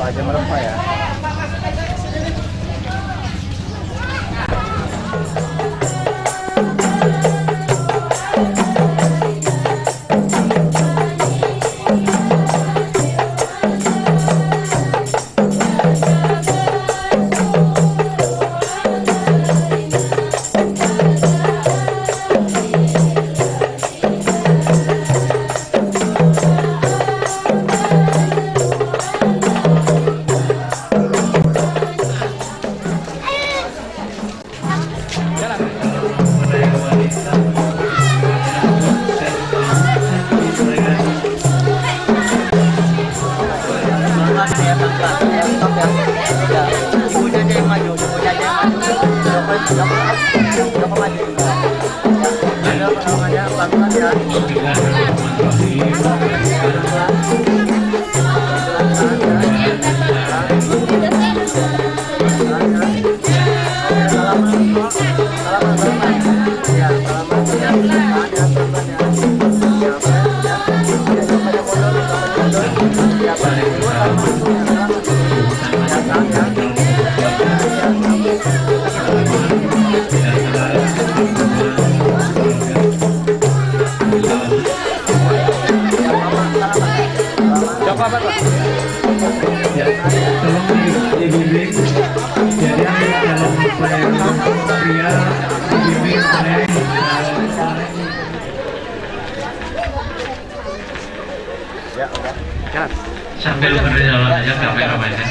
aja merempah ya. Ya, tolong dibimbing. Jadi dalam pelayanan pria dibimbing oleh Ya, udah. Jalan. sambil berjalan aja kameramennya.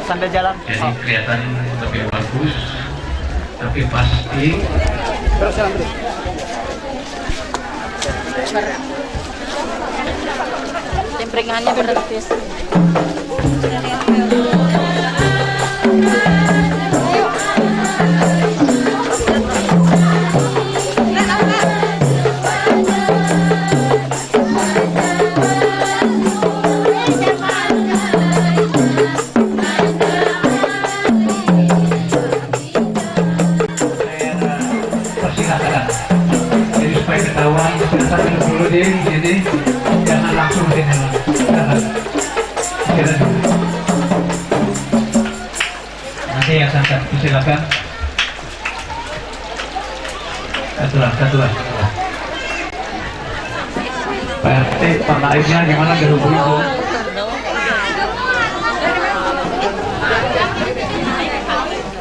Sambil jalan. Jadi kelihatan lebih bagus, tapi pasti. Terus jalan terus. Temperingannya bener tis. Persilahkan. Jadi supaya ketahuan, silakan dulu di sini, jangan langsung di dalam. Nanti yang sangat silakan. Satulah. Pak RT, Pak Naibnya gimana dihubungi Bu?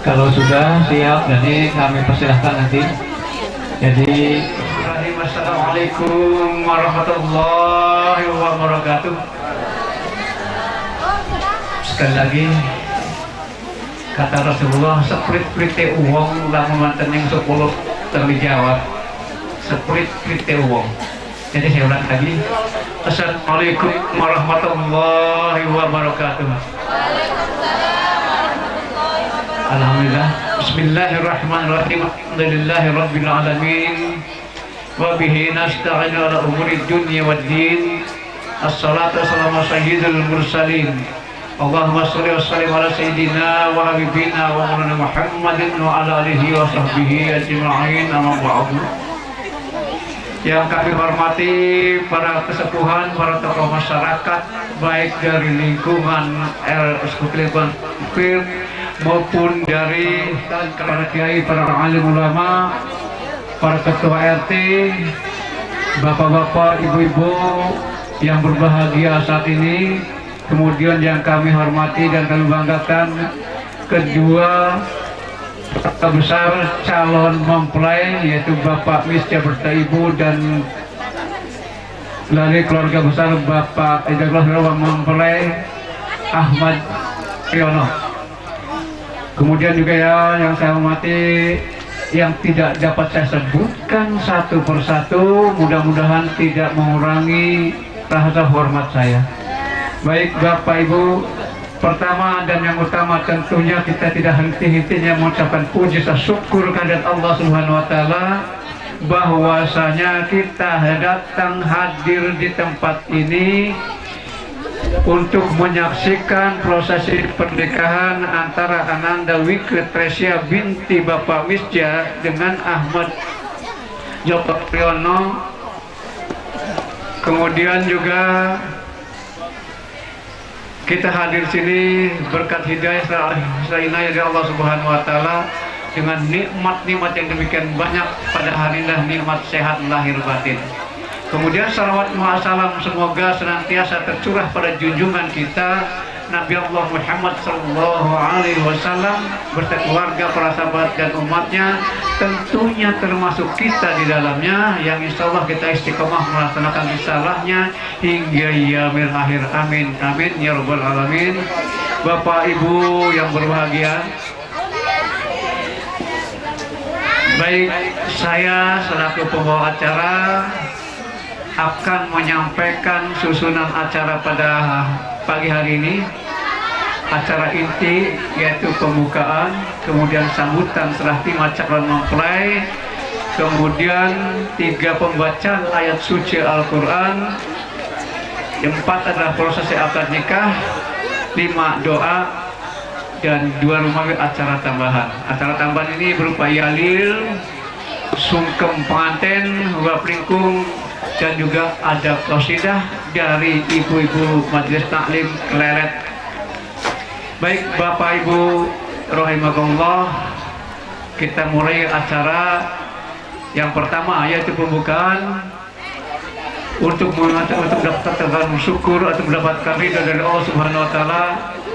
Kalau sudah siap, jadi kami persilahkan nanti. Jadi, Assalamualaikum warahmatullahi wabarakatuh. Sekali lagi, kata Rasulullah, seprit-prite uang lamun wonten ing 10 terjawab. Seprit-prite uang. Jadi saya ulang lagi. Assalamualaikum warahmatullahi wabarakatuh. Alhamdulillah. Bismillahirrahmanirrahim. Alhamdulillahirabbil alamin. Wa bihi nasta'inu ala umuri dunya waddin. Assalatu wassalamu ala sayyidil mursalin. Allahumma shalli wa sallim ala sayyidina wa habibina wa maulana Muhammadin wa ala alihi wa sahbihi ajma'in. Amma ba'du. Yang kami hormati para kesepuhan, para tokoh masyarakat, baik dari lingkungan lingkungan maupun dari para kiai, para alim ulama, para ketua RT, bapak-bapak, ibu-ibu yang berbahagia saat ini, kemudian yang kami hormati dan kami banggakan kedua besar calon mempelai, yaitu Bapak Misja Bertaibu dan dari keluarga besar Bapak Ejaglah mempelai Ahmad Riono. Kemudian juga ya yang saya hormati, yang tidak dapat saya sebutkan satu persatu, mudah-mudahan tidak mengurangi rasa hormat saya. Baik Bapak Ibu, pertama dan yang utama tentunya kita tidak henti-hentinya mengucapkan puji dan syukur kehadirat Allah Subhanahu wa taala bahwasanya kita datang hadir di tempat ini untuk menyaksikan prosesi pernikahan antara Ananda Wike Tresia binti Bapak Misja dengan Ahmad Joko Priyono. Kemudian juga kita hadir sini berkat hidayah selainnya dari Allah Subhanahu wa taala dengan nikmat-nikmat yang demikian banyak pada hari ini, nikmat sehat lahir batin. Kemudian salawat muassalam semoga senantiasa tercurah pada junjungan kita Nabi Allah Muhammad sallallahu alaihi wasallam beserta keluarga, para sahabat dan umatnya, tentunya termasuk kita di dalamnya, yang insya Allah kita istiqomah melaksanakan risalahnya hingga yaumil akhir. Amin amin ya rabbal alamin. Bapak Ibu yang berbahagia, baik, saya selaku pembawa acara akan menyampaikan susunan acara pada pagi hari ini. Acara inti yaitu pembukaan, kemudian sambutan serah terima calon mempelai, kemudian 3 pembacaan ayat suci Al-Quran, 4 adalah prosesi akad nikah, 5 doa, dan 2 rumah acara tambahan. Acara tambahan ini berupa yalil, sungkem pengantin, huba pelingkung, dan juga ada qasidah dari ibu-ibu majelis taklim Klelet. Baik Bapak Ibu rahimakumullah, kita mulai acara yang pertama yaitu pembukaan. Untuk mendapatkan syukur atau mendapatkan ridha dari Allah Subhanahu wa taala,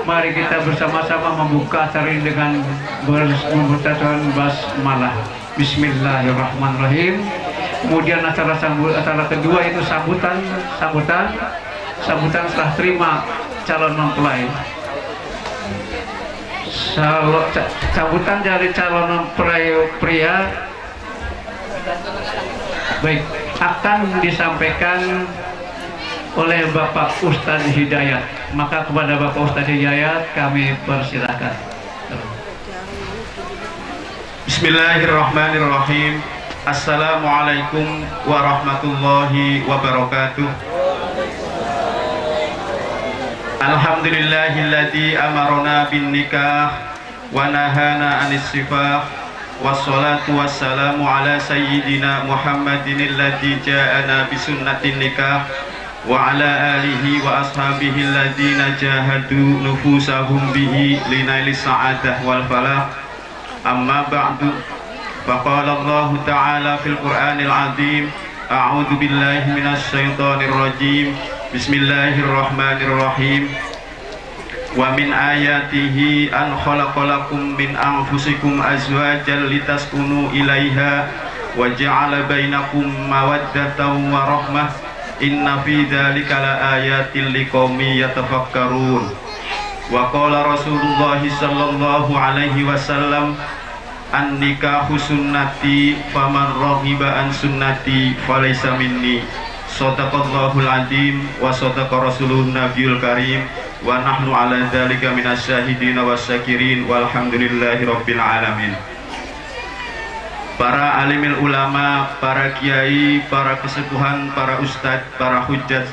mari kita bersama-sama membuka acara ini dengan membacakan basmalah. Bismillahirrahmanirrahim. Kemudian acara kedua itu sambutan serah terima calon mempelai. Sambutan dari calon mempelai pria baik akan disampaikan oleh Bapak Ustadz Hidayat. Maka kepada Bapak Ustadz Hidayat kami persilakan. Bismillahirrahmanirrahim. Assalamualaikum warahmatullahi wabarakatuh. Alhamdulillahilladzi amarona bin nikah wa nahana anis sifah, wassalatu wassalamu ala sayyidina Muhammadin alladzi ja'ana bisunnatin nikah wa ala alihi wa ashabihi alladzina jahadu nufusahum bihi linailis sa'adah wal falah. Amma ba'du, faqala Allah ta'ala fil Qur'anil azim, a'udzu billahi minasy syaithanir rajim. Bismillahirrahmanirrahim. Wa min ayatihi an khalaqalakum min anfusikum azwajan litaskunu ilaiha wa ja'ala bainakum mawaddatan wa rahmah. Inna fi dzalika laayatil liqaumin yatafakkarun. Wa qala Rasulullah sallallahu alaihi wasallam, an nikahu sunnati faman raghiba an sunnati falaysa minni. Shadaqallahul azim wa shadaqa rasulun nabiyul karim wa nahnu ala dzalika minasyahidin wasyakirin walhamdulillahi rabbil alamin. Para alimil ulama, para kiai, para kesepuhan, para ustadz, para hujjat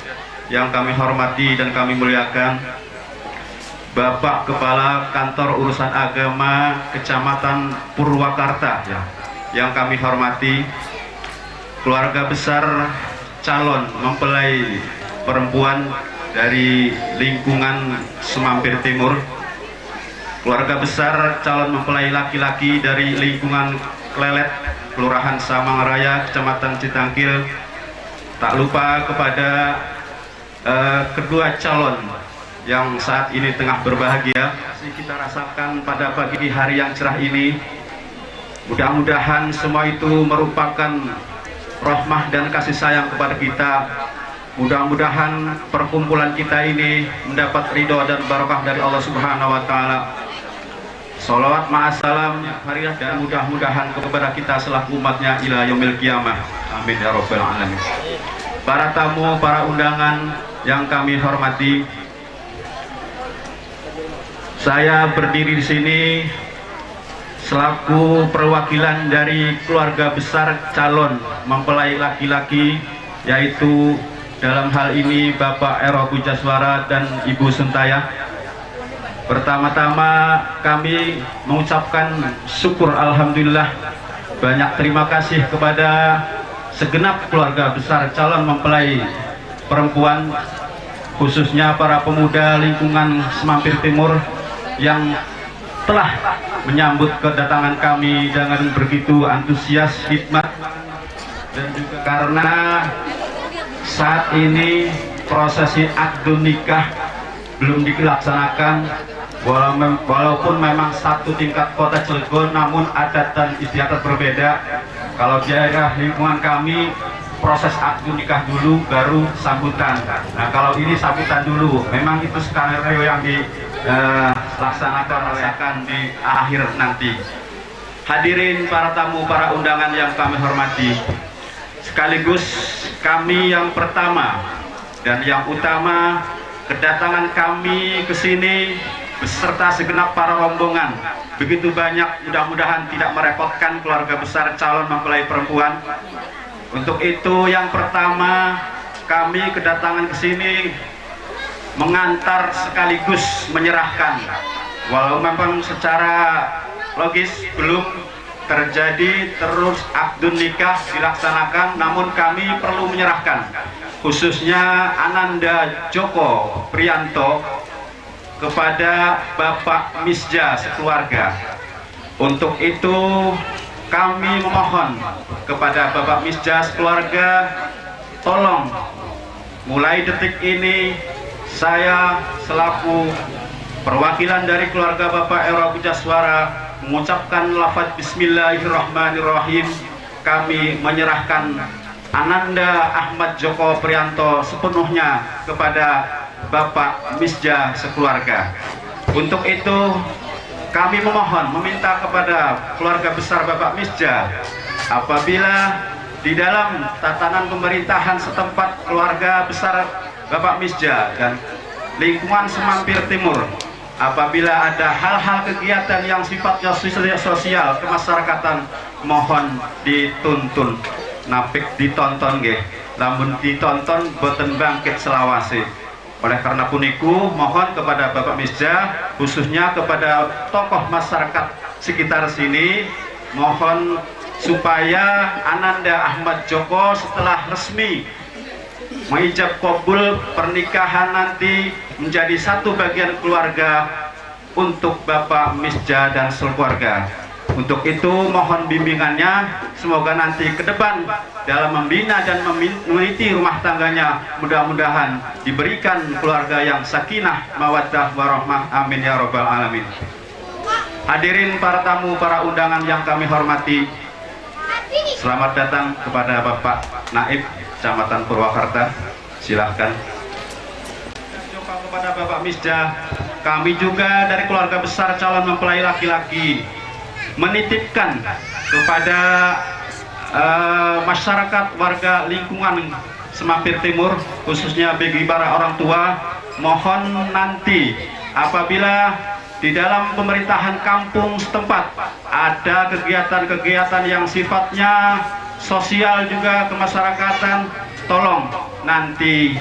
yang kami hormati dan kami muliakan, Bapak Kepala Kantor Urusan Agama Kecamatan Purwakarta yang kami hormati, keluarga besar calon mempelai perempuan dari lingkungan Semampir Timur, keluarga besar calon mempelai laki-laki dari lingkungan Klelet, Kelurahan Samang Raya, Kecamatan Citangkil. Tak lupa kepada kedua calon yang saat ini tengah berbahagia. Kita rasakan pada pagi hari yang cerah ini, mudah-mudahan semua itu merupakan rahmah dan kasih sayang kepada kita. Mudah-mudahan perkumpulan kita ini mendapat ridho dan barakah dari Allah Subhanahu wa taala. Sholawat ma'assalam dan mudah-mudahan kepada kita selaku umatnya ila yaumil qiyamah. Amin ya rabbal alamin. Para tamu, para undangan yang kami hormati, saya berdiri di sini selaku perwakilan dari keluarga besar calon mempelai laki-laki, yaitu dalam hal ini Bapak Ero Pujaswara dan Ibu Suntaya. Pertama-tama kami mengucapkan syukur alhamdulillah, banyak terima kasih kepada segenap keluarga besar calon mempelai perempuan, khususnya para pemuda lingkungan Semampir Timur yang telah menyambut kedatangan kami dengan begitu antusias hikmat, dan juga karena saat ini prosesi akad nikah belum dilaksanakan, walaupun memang satu tingkat kota Cilegon, namun adat dan istiadat berbeda. Kalau daerah lingkungan kami proses akad nikah dulu baru sambutan. Nah, kalau ini sambutan dulu, memang itu skenario yang dilaksanakan di akhir nanti. Hadirin para tamu, para undangan yang kami hormati, sekaligus kami yang pertama dan yang utama, kedatangan kami ke sini beserta segenap para rombongan begitu banyak, mudah-mudahan tidak merepotkan keluarga besar calon mempelai perempuan. Untuk itu yang pertama, kami kedatangan ke sini mengantar sekaligus menyerahkan. Walau memang secara logis belum terjadi terus akad nikah dilaksanakan, namun kami perlu menyerahkan, khususnya Ananda Joko Priyanto kepada Bapak Misja sekeluarga. Untuk itu kami memohon kepada Bapak Misja sekeluarga, tolong mulai detik ini saya selaku perwakilan dari keluarga Bapak Era Pujaswara mengucapkan lafaz Bismillahirrahmanirrahim. Kami menyerahkan Ananda Ahmad Joko Priyanto sepenuhnya kepada Bapak Misja sekeluarga. Untuk itu kami memohon, meminta kepada keluarga besar Bapak Misja, apabila di dalam tatanan pemerintahan setempat keluarga besar Bapak Misja dan lingkungan Semampir Timur, apabila ada hal-hal kegiatan yang sifatnya sosial kemasyarakatan, mohon dituntun, napik ditonton nggih, lamun ditonton boten bangkit selawase. Oleh karena puniku, mohon kepada Bapak Misja, khususnya kepada tokoh masyarakat sekitar sini, mohon supaya Ananda Ahmad Joko setelah resmi mengijab kabul pernikahan nanti menjadi satu bagian keluarga untuk Bapak Misja dan sekeluarga. Untuk itu mohon bimbingannya, semoga nanti ke depan dalam membina dan meniti rumah tangganya, mudah-mudahan diberikan keluarga yang sakinah, mawaddah, warahmah, amin ya robbal alamin. Hadirin para tamu, para undangan yang kami hormati, selamat datang kepada Bapak Naib Kecamatan Purwakarta. Silahkan. Kepada Bapak Misja, kami juga dari keluarga besar calon mempelai laki-laki menitipkan kepada masyarakat warga lingkungan Semampir Timur, khususnya bagi para orang tua, mohon nanti apabila di dalam pemerintahan kampung setempat ada kegiatan-kegiatan yang sifatnya sosial juga kemasyarakatan, tolong nanti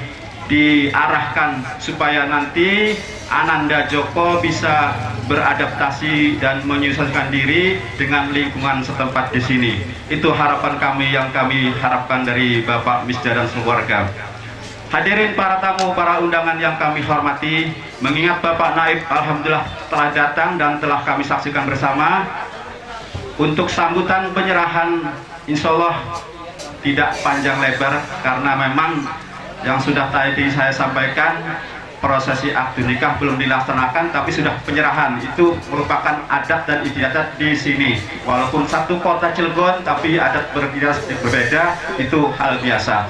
diarahkan supaya nanti Ananda Joko bisa beradaptasi dan menyesuaikan diri dengan lingkungan setempat di sini. Itu harapan kami yang kami harapkan dari Bapak Misja dan sekeluarga. Hadirin para tamu, para undangan yang kami hormati, mengingat Bapak Naib alhamdulillah telah datang dan telah kami saksikan bersama, untuk sambutan penyerahan insya Allah tidak panjang lebar, karena memang yang sudah tadi saya sampaikan, prosesi akad nikah belum dilaksanakan, tapi sudah penyerahan. Itu merupakan adat dan istiadat di sini. Walaupun satu kota Cilegon, tapi adat berbeda, itu hal biasa.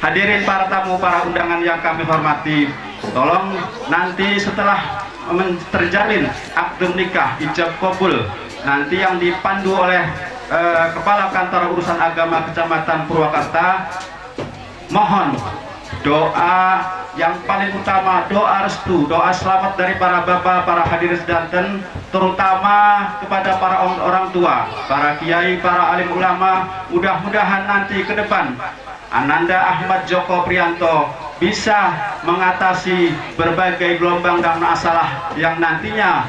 Hadirin para tamu, para undangan yang kami hormati, tolong nanti setelah terjalin akad nikah ijab kabul, nanti yang dipandu oleh Kepala Kantor Urusan Agama Kecamatan Purwakarta, mohon doa yang paling utama, doa restu, doa selamat dari para bapak, para hadirin sedanten, terutama kepada para orang tua, para kiai, para alim ulama. Mudah-mudahan nanti ke depan Ananda Ahmad Joko Priyanto bisa mengatasi berbagai gelombang dan masalah yang nantinya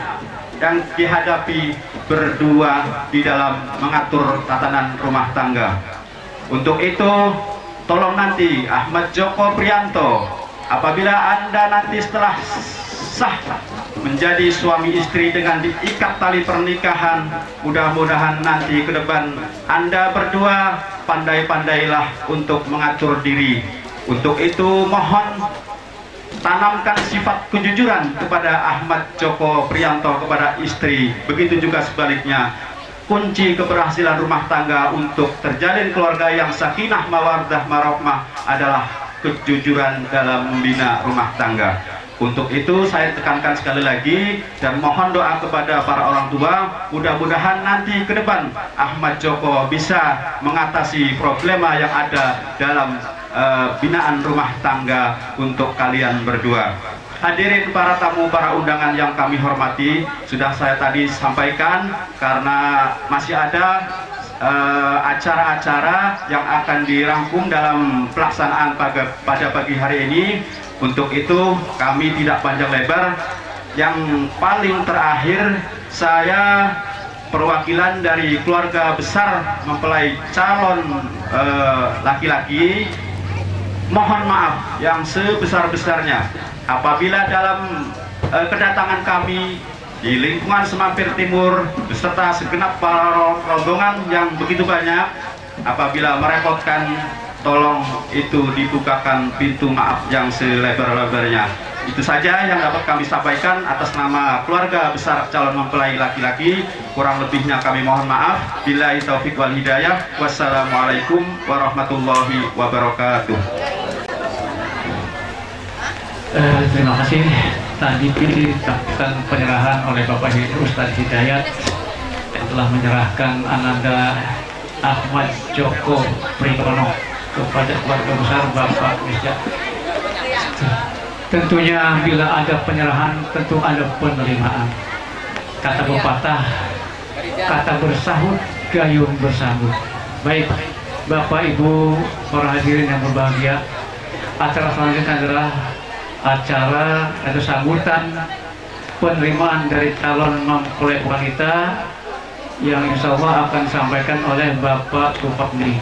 yang dihadapi berdua di dalam mengatur tatanan rumah tangga. Untuk itu tolong nanti Ahmad Joko Priyanto apabila Anda nanti setelah sah menjadi suami istri dengan diikat tali pernikahan, mudah-mudahan nanti ke depan Anda berdua pandai-pandailah untuk mengatur diri. Untuk itu mohon tanamkan sifat kejujuran kepada Ahmad Joko Priyanto kepada istri, begitu juga sebaliknya. Kunci keberhasilan rumah tangga untuk terjalin keluarga yang sakinah mawaddah warahmah adalah kejujuran dalam membina rumah tangga. Untuk itu saya tekankan sekali lagi dan mohon doa kepada para orang tua, mudah-mudahan nanti ke depan Ahmad Joko bisa mengatasi problema yang ada dalam binaan rumah tangga untuk kalian berdua. Hadirin para tamu, para undangan yang kami hormati, sudah saya tadi sampaikan karena masih ada acara-acara yang akan dirangkum dalam pelaksanaan pada pagi hari ini. Untuk itu kami tidak panjang lebar. Yang paling terakhir, saya perwakilan dari keluarga besar mempelai calon laki-laki mohon maaf yang sebesar-besarnya apabila dalam kedatangan kami di lingkungan Semampir Timur beserta segenap para rombongan yang begitu banyak, apabila merepotkan, tolong itu dibukakan pintu maaf yang selebar-lebarnya. Itu saja yang dapat kami sampaikan atas nama keluarga besar calon mempelai laki-laki. Kurang lebihnya kami mohon maaf. Billahi taufik wal hidayah. Wassalamualaikum warahmatullahi wabarakatuh. Terima kasih. Tadi dilakukan penyerahan oleh Bapak Ustadz Hidayat yang telah menyerahkan Ananda Ahmad Joko Priyono kepada keluarga besar Bapak Misja. Tentunya bila ada penyerahan tentu ada penerimaan. Kata pepatah, kata bersahut gayung bersambut. Baik Bapak Ibu para hadirin yang berbahagia, acara selanjutnya adalah acara atau sambutan penerimaan dari calon mempelai wanita yang insya Allah akan disampaikan oleh Bapak Supandi.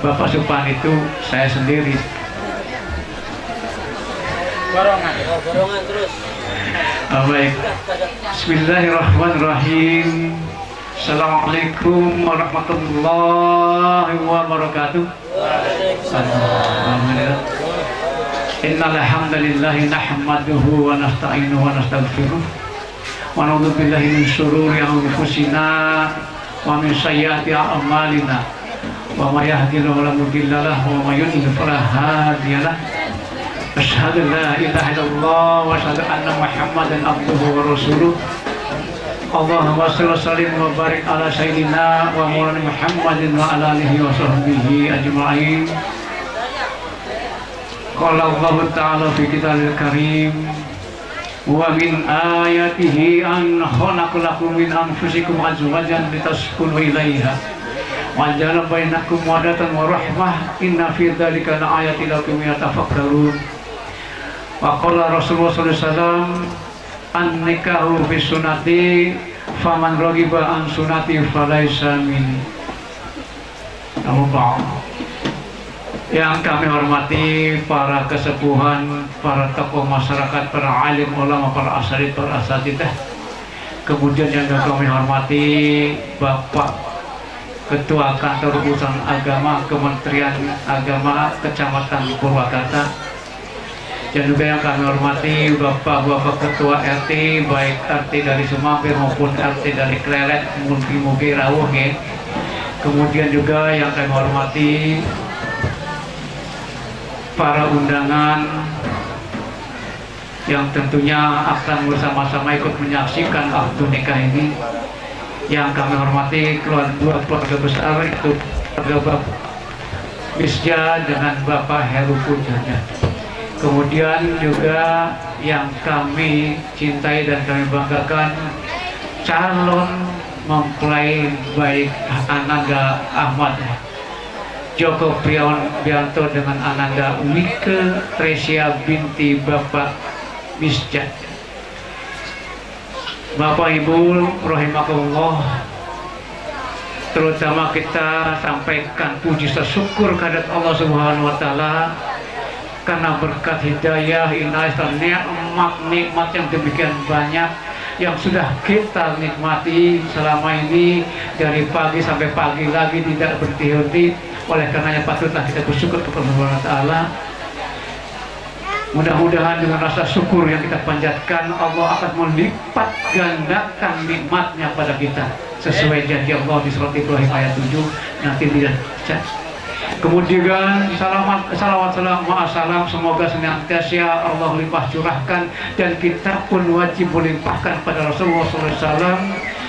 Bapak Supandi itu saya sendiri. Borongan terus. Baik. Bismillahirrahmanirrahim. Assalamualaikum warahmatullahi wabarakatuh. Alhamdulillah. Innal hamdalillah nahmaduhu wa nasta'inuhu wa nastaghfiruh wa na'udzu billahi min shururi anfusina wa min sayyiati a'malina wa may yahdihillahu fala mudilla lahu wa may yudlil fala hadiya lahu. Asyhadu an la ilaha illallah wa asyhadu anna Muhammadan abduhu wa rasuluh. Allahumma shalli wa sallim wa barik ala sayyidina wa maulana Muhammadin wa ala alihi wa sahbihi ajma'in. Qala Allah Ta'ala fi Kitabil Karim wa min ayatihi an khalaqa lakum min anfusikum azwajan litaskunu ilaiha wa ja'ala bainakum mawaddatan wa rahmah inna fi dzalika laayatin lakum yatafakkarun. Wa qala Rasulullah sallallahu alaihi wasallam an-nikahu fi sunnati faman raghiba an sunnati falaysa minni. Yang kami hormati para kesepuhan, para tokoh masyarakat, para alim ulama, para asatidz, para asatidzah. Kemudian yang kami hormati Bapak Ketua Kantor Urusan Agama Kementerian Agama Kecamatan Purwakarta. Dan juga yang kami hormati Bapak-Bapak Ketua RT, baik RT dari Semampir maupun RT dari Klelet, mugi-mugi rawuh ya. Kemudian juga yang kami hormati para undangan yang tentunya akan bersama-sama ikut menyaksikan akad nikah ini. Yang kami hormati keluarga besar itu keluarga Bapak Misja dengan Bapak Heru Putranya. Kemudian juga yang kami cintai dan kami banggakan calon mempelai baik Ananda Ahmad Joko Priyanto dengan Ananda Umike Tresia binti Bapak Misja. Bapak Ibu rahimakumullah, terutama kita sampaikan puji syukur kehadirat Allah Subhanahu wa taala karena berkat hidayah, inayah dan nikmat yang demikian banyak yang sudah kita nikmati selama ini dari pagi sampai pagi lagi tidak berhenti-henti. Oleh karenanya patutlah kita bersyukur kepada Allah Ta'ala. Mudah-mudahan dengan rasa syukur yang kita panjatkan, Allah akan melipat gandakan nikmatnya pada kita sesuai janji Allah di surat Ibrahim ayat 7 nanti tidak. Kemudian salawat salam semoga senantiasa Allah limpah curahkan dan kita pun wajib melimpahkan pada Rasulullah SAW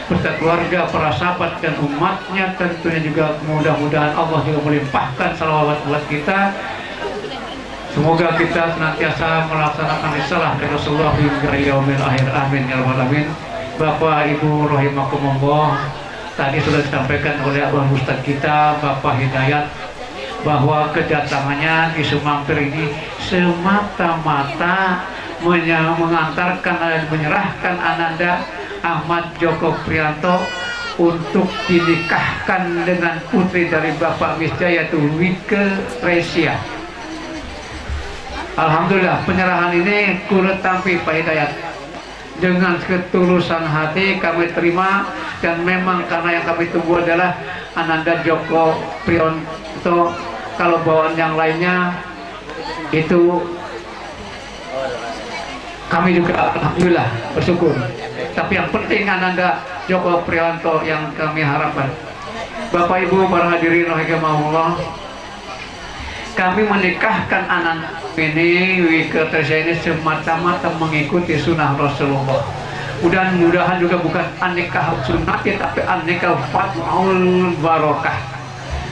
beserta keluarga, para sahabat dan umatnya. Tentunya juga mudah-mudahan Allah juga melimpahkan salawat buat kita. Semoga kita senantiasa melaksanakan risalah dari Rasulullah hingga yaumil akhir. Amin ya rabbal alamin. Bapak Ibu rahimakumullah, tadi sudah disampaikan oleh Abah Ustadz kita Bapak Hidayat bahwa kedatangannya di Sumampir ini semata-mata mengantarkan dan menyerahkan Ananda Ahmad Joko Prianto untuk dinikahkan dengan putri dari Bapak Misja, yaitu Wike Resia. Alhamdulillah penyerahan ini kulit tampi Pak Hidayat dengan ketulusan hati kami terima, dan memang karena yang kami tunggu adalah Ananda Joko Prianto. Kalau bawaan yang lainnya itu kami juga alhamdulillah bersyukur, tapi yang penting Ananda Joko Prianto yang kami harapkan. Bapak Ibu para hadirin rahimahullah, kami menikahkan anak ini Wike Resia ini semata-mata mengikuti sunnah Rasulullah. Mudah-mudahan juga bukan an-nikah sunnati tapi an-nikah fatmaul barokah.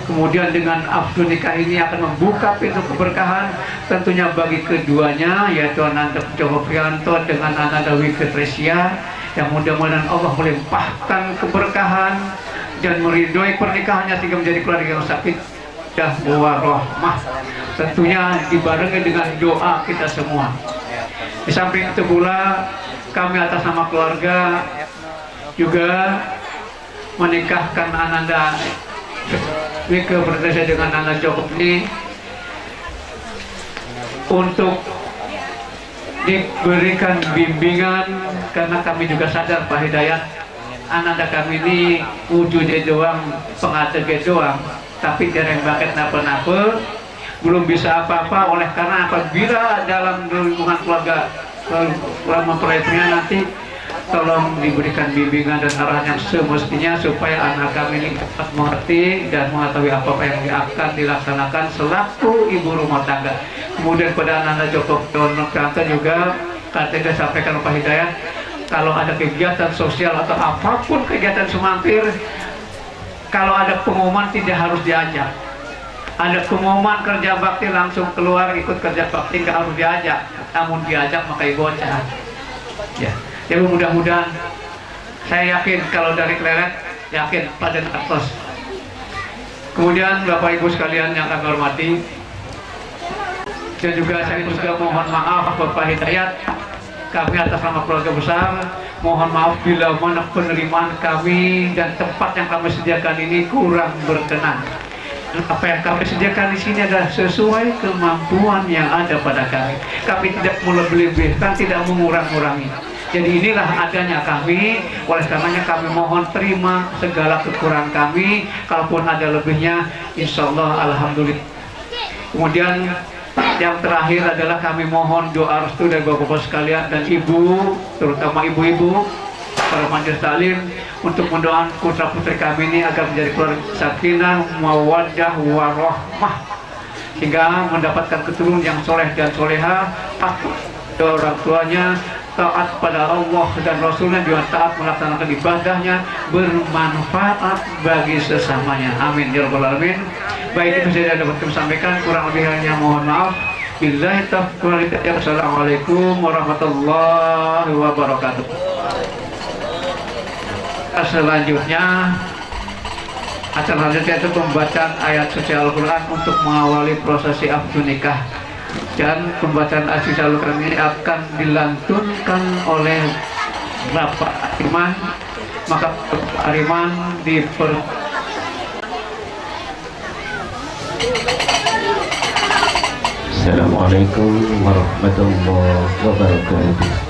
Kemudian dengan akad nikah ini akan membuka pintu keberkahan tentunya bagi keduanya, yaitu Ananda Joko Prianto dengan Ananda Wike Resia, yang mudah-mudahan Allah melimpahkan keberkahan dan meridhoi pernikahannya sehingga menjadi keluarga yang sakit dan warahmah, tentunya dibarengi dengan doa kita semua. Di samping itu pula kami atas nama keluarga juga menikahkan Ananda Wike Resia dengan Ananda Joko ini untuk diberikan bimbingan, karena kami juga sadar Pak Hidayat Ananda kami ini wujudnya doang, pengatege doang, tapi dereng baket napa-napa, belum bisa apa-apa. Oleh karena apabila dalam lingkungan keluarga mempelainya nanti tolong diberikan bimbingan dan arahan yang semestinya supaya anak kami ini dapat mengerti dan mengetahui apa yang akan dilaksanakan selaku ibu rumah tangga. Kemudian pada Ananda Joko Prianto juga katanya sampaikan Pak Hidayat, kalau ada kegiatan sosial atau apapun kegiatan Sumampir, kalau ada pengumuman tidak harus diajak. Ada pengumuman kerja bakti langsung keluar ikut kerja bakti, nggak harus diajak. Namun diajak maka bocah. Ya. Jadi mudah-mudahan, saya yakin kalau dari Kleret yakin pada atas. Kemudian Bapak Ibu sekalian yang kami hormati, dan juga saya juga mohon maaf Bapak Hidayat, kami atas nama keluarga besar mohon maaf bila mana penerimaan kami dan tempat yang kami sediakan ini kurang berkenan. Apa yang kami sediakan di sini adalah sesuai kemampuan yang ada pada kami. Kami tidak melebih-lebihkan, tidak mengurang-urangi. Jadi inilah adanya kami, oleh karenanya kami mohon terima segala kekurangan kami. Kalaupun ada lebihnya, insya Allah alhamdulillah. Kemudian yang terakhir adalah kami mohon doa restu dari bapak-bapak sekalian dan ibu, terutama ibu-ibu, para majelis taklim, untuk mendoakan putra putri kami ini agar menjadi keluarga sakinah, mawaddah, warahmah, sehingga mendapatkan keturunan yang soleh dan soleha, takut orang tuanya, taat pada Allah dan Rasulnya, juga taat melaksanakan ibadahnya, bermanfaat bagi sesamanya. Amin ya rabbal alamin. Baik, itu saya dapat kami sampaikan, kurang lebihnya mohon maaf. Billahi taufiq. Assalamualaikum warahmatullahi wabarakatuh. Selanjutnya acara selanjutnya itu pembacaan ayat suci Al-Quran untuk mengawali prosesi akad nikah, dan pembacaan ayat suci Al-Quran ini akan dilantunkan oleh Bapak Ariman. Maka Bapak Ariman Assalamualaikum Assalamualaikum warahmatullahi wabarakatuh.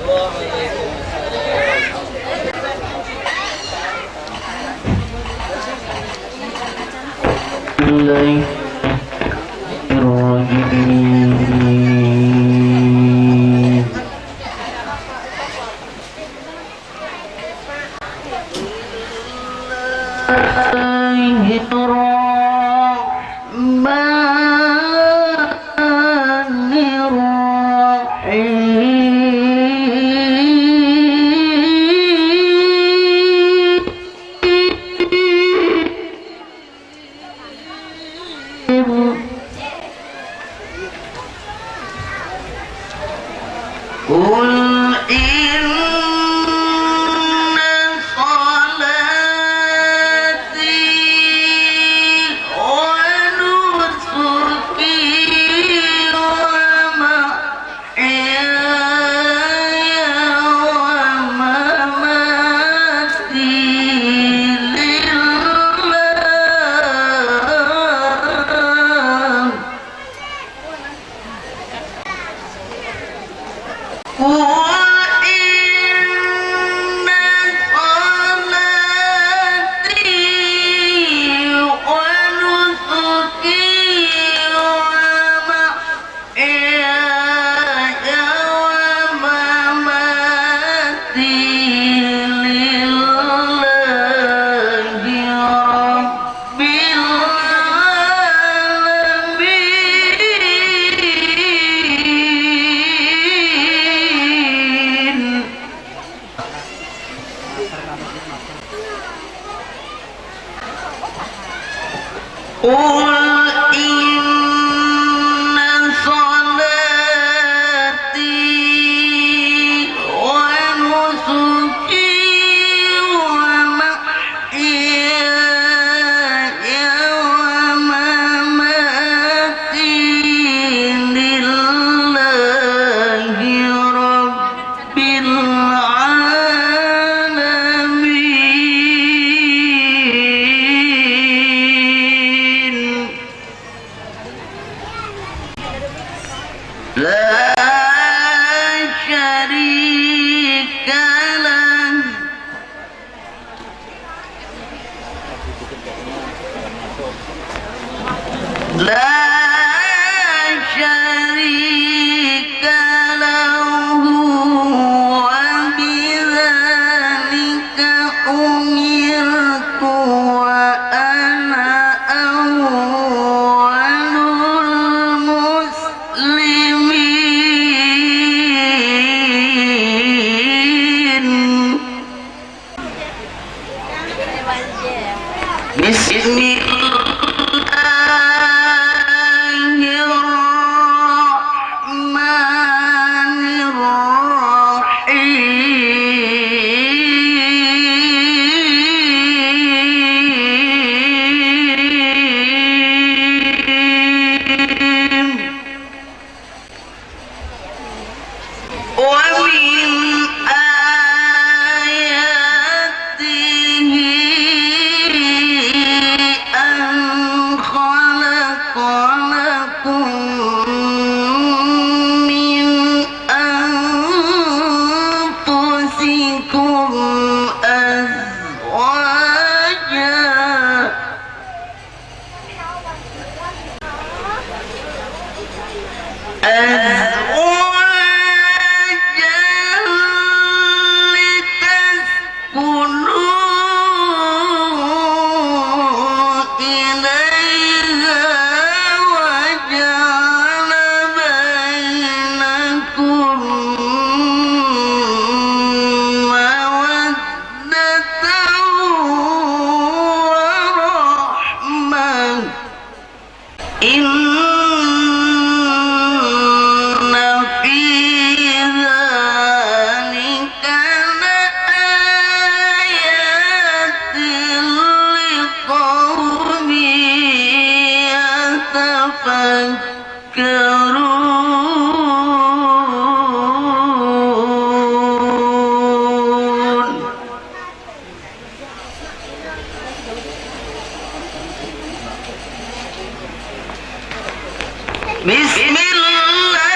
Bismillah.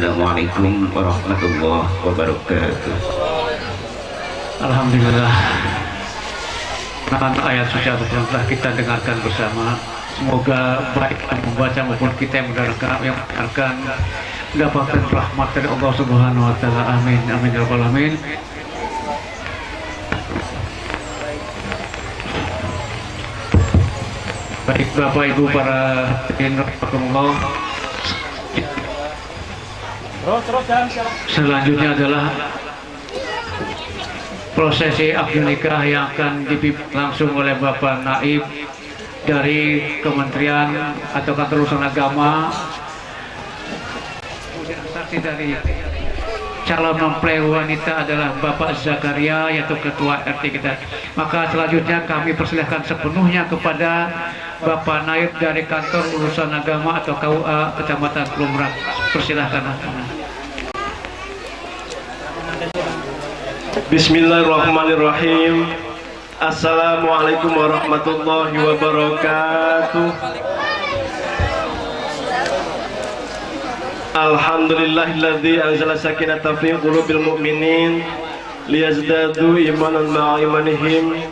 Assalamualaikum warahmatullahi wabarakatuh. Alhamdulillah. Ayat suci yang telah kita dengarkan bersama, semoga baik yang membaca maupun kita yang mendengarkan mendapatkan rahmat dari Allah Subhanahu wa taala. Amin amin ya rabbal alamin. Baik Bapak Ibu para hadirin rahimakumullah. Selanjutnya adalah prosesi akad nikah yang akan dipimpin langsung oleh Bapak Naib dari Kementerian atau Kantor Urusan Agama. Kemudian saksi dari calon mempelai wanita adalah Bapak Zakaria, yaitu Ketua RT kita. Maka selanjutnya kami persilahkan sepenuhnya kepada Bapak Naib dari Kantor Urusan Agama atau KUA Kecamatan Pelumrak. Persilahkan. Bismillahirrahmanirrahim. Assalamualaikum warahmatullahi wabarakatuh. Alhamdulillahilladzi anzala sakinata fi qulubil mu'minin liyazdadu imanan ma'a imanihim.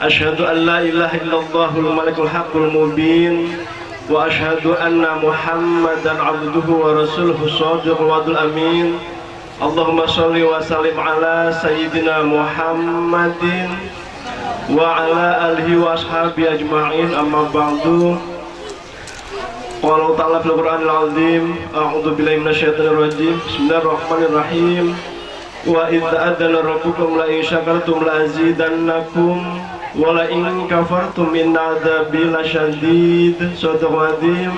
Asyhadu an la ilaha illallahul malikul haqqul mubin wa asyhadu anna Muhammadan abduhu wa rasuluhu shadiqul wa'dul amin. Allahumma sholli wa sallim ala sayyidina Muhammadin wa ala alihi wa ashabi ajma'in, amma ba'du. Qala ta'ala fil Qur'anil azim, a'udzu billahi minasyaitonir rajim. Bismillahirrahmanirrahim. Wa idza adzana rabbukum la in syakartum la azidannakum wa la in kafartum inna adzabi lasyadid. Shadaqallahu.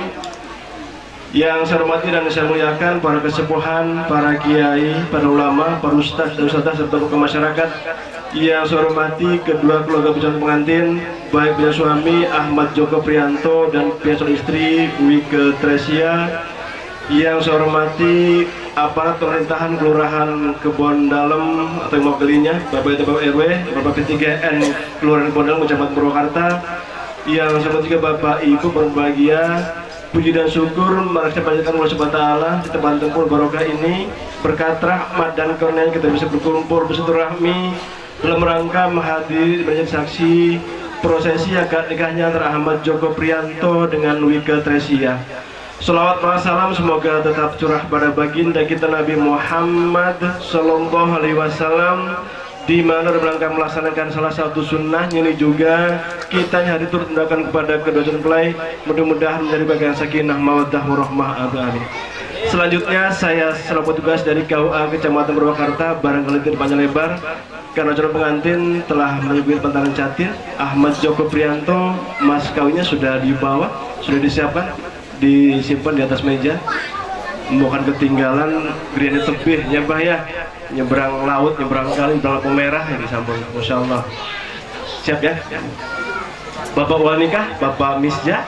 Yang saya hormati dan saya muliakan para kesepuhan, para kiai, para ulama, para ustaz dan ustazah serta tokoh masyarakat. Yang saya hormati kedua keluarga calon pengantin, baik pihak suami Ahmad Joko Prianto dan pihak istri Wike Tresia. Yang saya hormati aparat pemerintahan Kelurahan Kebon Dalem atau yang mewakilinya, Bapak RW, Bapak P3N Kelurahan Kebon Dalem, Kecamatan Purwakarta. Yang saya hormati juga Bapak Ibu berbahagia. Puji dan syukur mari kita panjatkan Allah Subhanahu wa taala di tempat tempur barokah ini, berkat rahmat dan karunia kita bisa berkumpul bersilaturahmi dalam rangka menghadiri menjadi saksi prosesi akad nikahnya antara Ahmad Joko Prianto dengan Wike Tresia. Salawat wa salam semoga tetap curah pada baginda kita Nabi Muhammad sallallahu alaihi wasallam, di mana dalam rangka melaksanakan salah satu sunnahnya ini juga kita hari turut mendoakan kepada kedua calon mempelai, mudah-mudahan menjadi bagian sakinah mawaddah warahmah. Amin. Selanjutnya saya selaku petugas dari KUA Kecamatan Purwakarta barangkali tidak panjang lebar karena calon pengantin telah menyebut pantaran catir Ahmad Joko Prianto. Mas kawinnya sudah dibawa, sudah disiapkan, disimpan di atas meja. Bukan ketinggalan geriannya tebih nyebah ya, nyebrang laut, nyebrang kali, nyebrang lampu merah yang disambung. Masya Allah. Siap ya? Bapak wali nikah, Bapak Misja,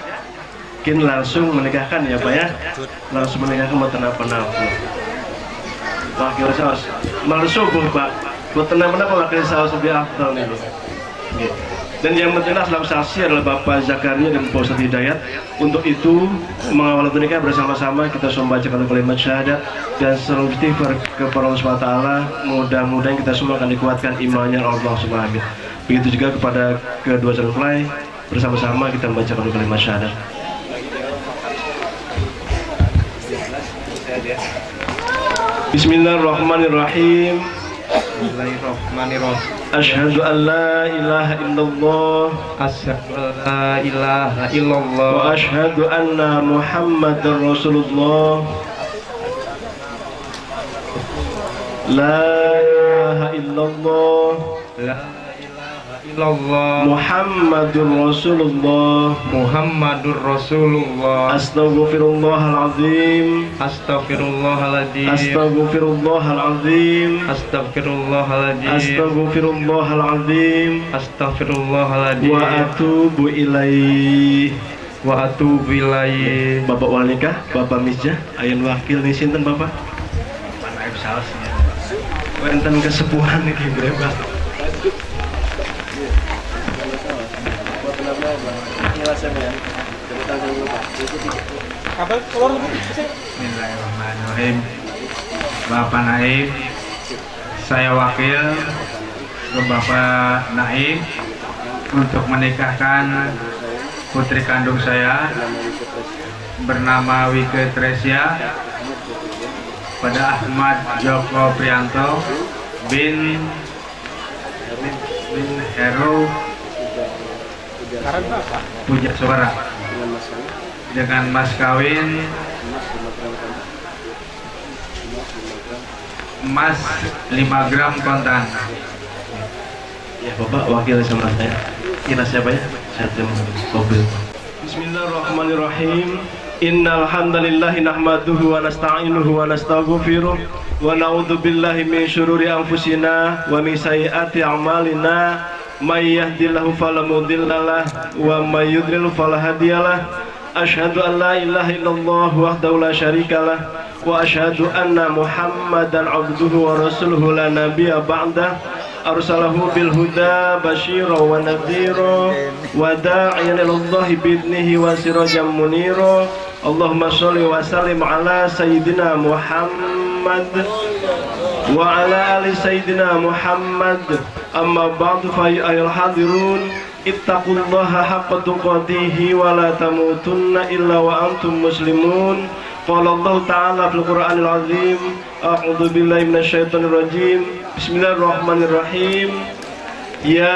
mungkin langsung menikahkan ya Pak ya? Langsung menikahkan buat tenang-tenang. Wakil saus, malu subuh Pak. Buat tenang-tenang wakil saus lebih afdal nih. Dan yang penting dalam saksi adalah Bapak Zakaria dan Pak Ustadz Hidayat. Untuk itu mengawal nikah bersama-sama kita membacakan kalimat syahadat dan selalu istighfar kepada Allah SWT. Mudah-mudahan kita semua akan dikuatkan imannya Allah SWT. Begitu juga kepada kedua calon mempelai, bersama-sama kita membacakan kalimat syahadat. Bismillahirrahmanirrahim. Bismillahirrahmanirrahim. Asyhadu an la ilaha illallah. Asyhadu an la ilaha illallah. Wa asyhadu anna Muhammadar Rasulullah. La ilaha illallah. La ilaha illallah. Muhammadur Rasulullah. Muhammadur Rasulullah. Astaghfirullahaladzim. Astaghfirullahaladzim. Astaghfirullahaladzim. Astaghfirullahaladzim. Astaghfirullahaladzim. Astaghfirullahaladzim. Wa atubu ilaih. Wa atubu ilaih. Bapak wali nikah, Bapak Misja, ayen wakil nih sinten Bapak? Bapak Naib sausnya. Wenten kesepuhan iki bebas. Bismillahirrahmanirrahim. Bapak Naib, saya wakil ke Bapak Naib untuk menikahkan putri kandung saya bernama Wike Tresia pada Ahmad Joko Prianto bin Heru Pujaswara dengan mas kawin emas 5 gram kontan. Ya Bapak wakil sama saya. Kira siapa ya? Saya terima mobil. Bismillahirrahmanirrahim. Innal hamdalillahi nahmaduhu wa nasta'inuhu wa nastaghfiruh wa na'udzu billahi min syururi anfusina wa min sayyiati a'malina. May yahdihillahu fala mudhillalah wa may yudlil fala hadiyalah. Asyhadu an la ilaha illallah wahdahu la syarikalah wa asyhadu anna Muhammadan abduhu wa rasuluhu la nabiyya ba'dah. Arsalahu bil huda basyira wa nadhira wa da'iyan ila Allah bi'idnihi wa sirajan munira. Allahumma shalli wa sallim ala sayyidina Muhammad wa ala ali sayyidina Muhammad. Amma ba'du fa ayyuhal hadirun ittaqullaha haqqa tuqatih wa la tamutunna illa wa antum muslimun. Qala Allah ta'ala fil Qur'anil azim. A'udzu billahi minasyaitonir rajim. Bismillahirrahmanirrahim. Ya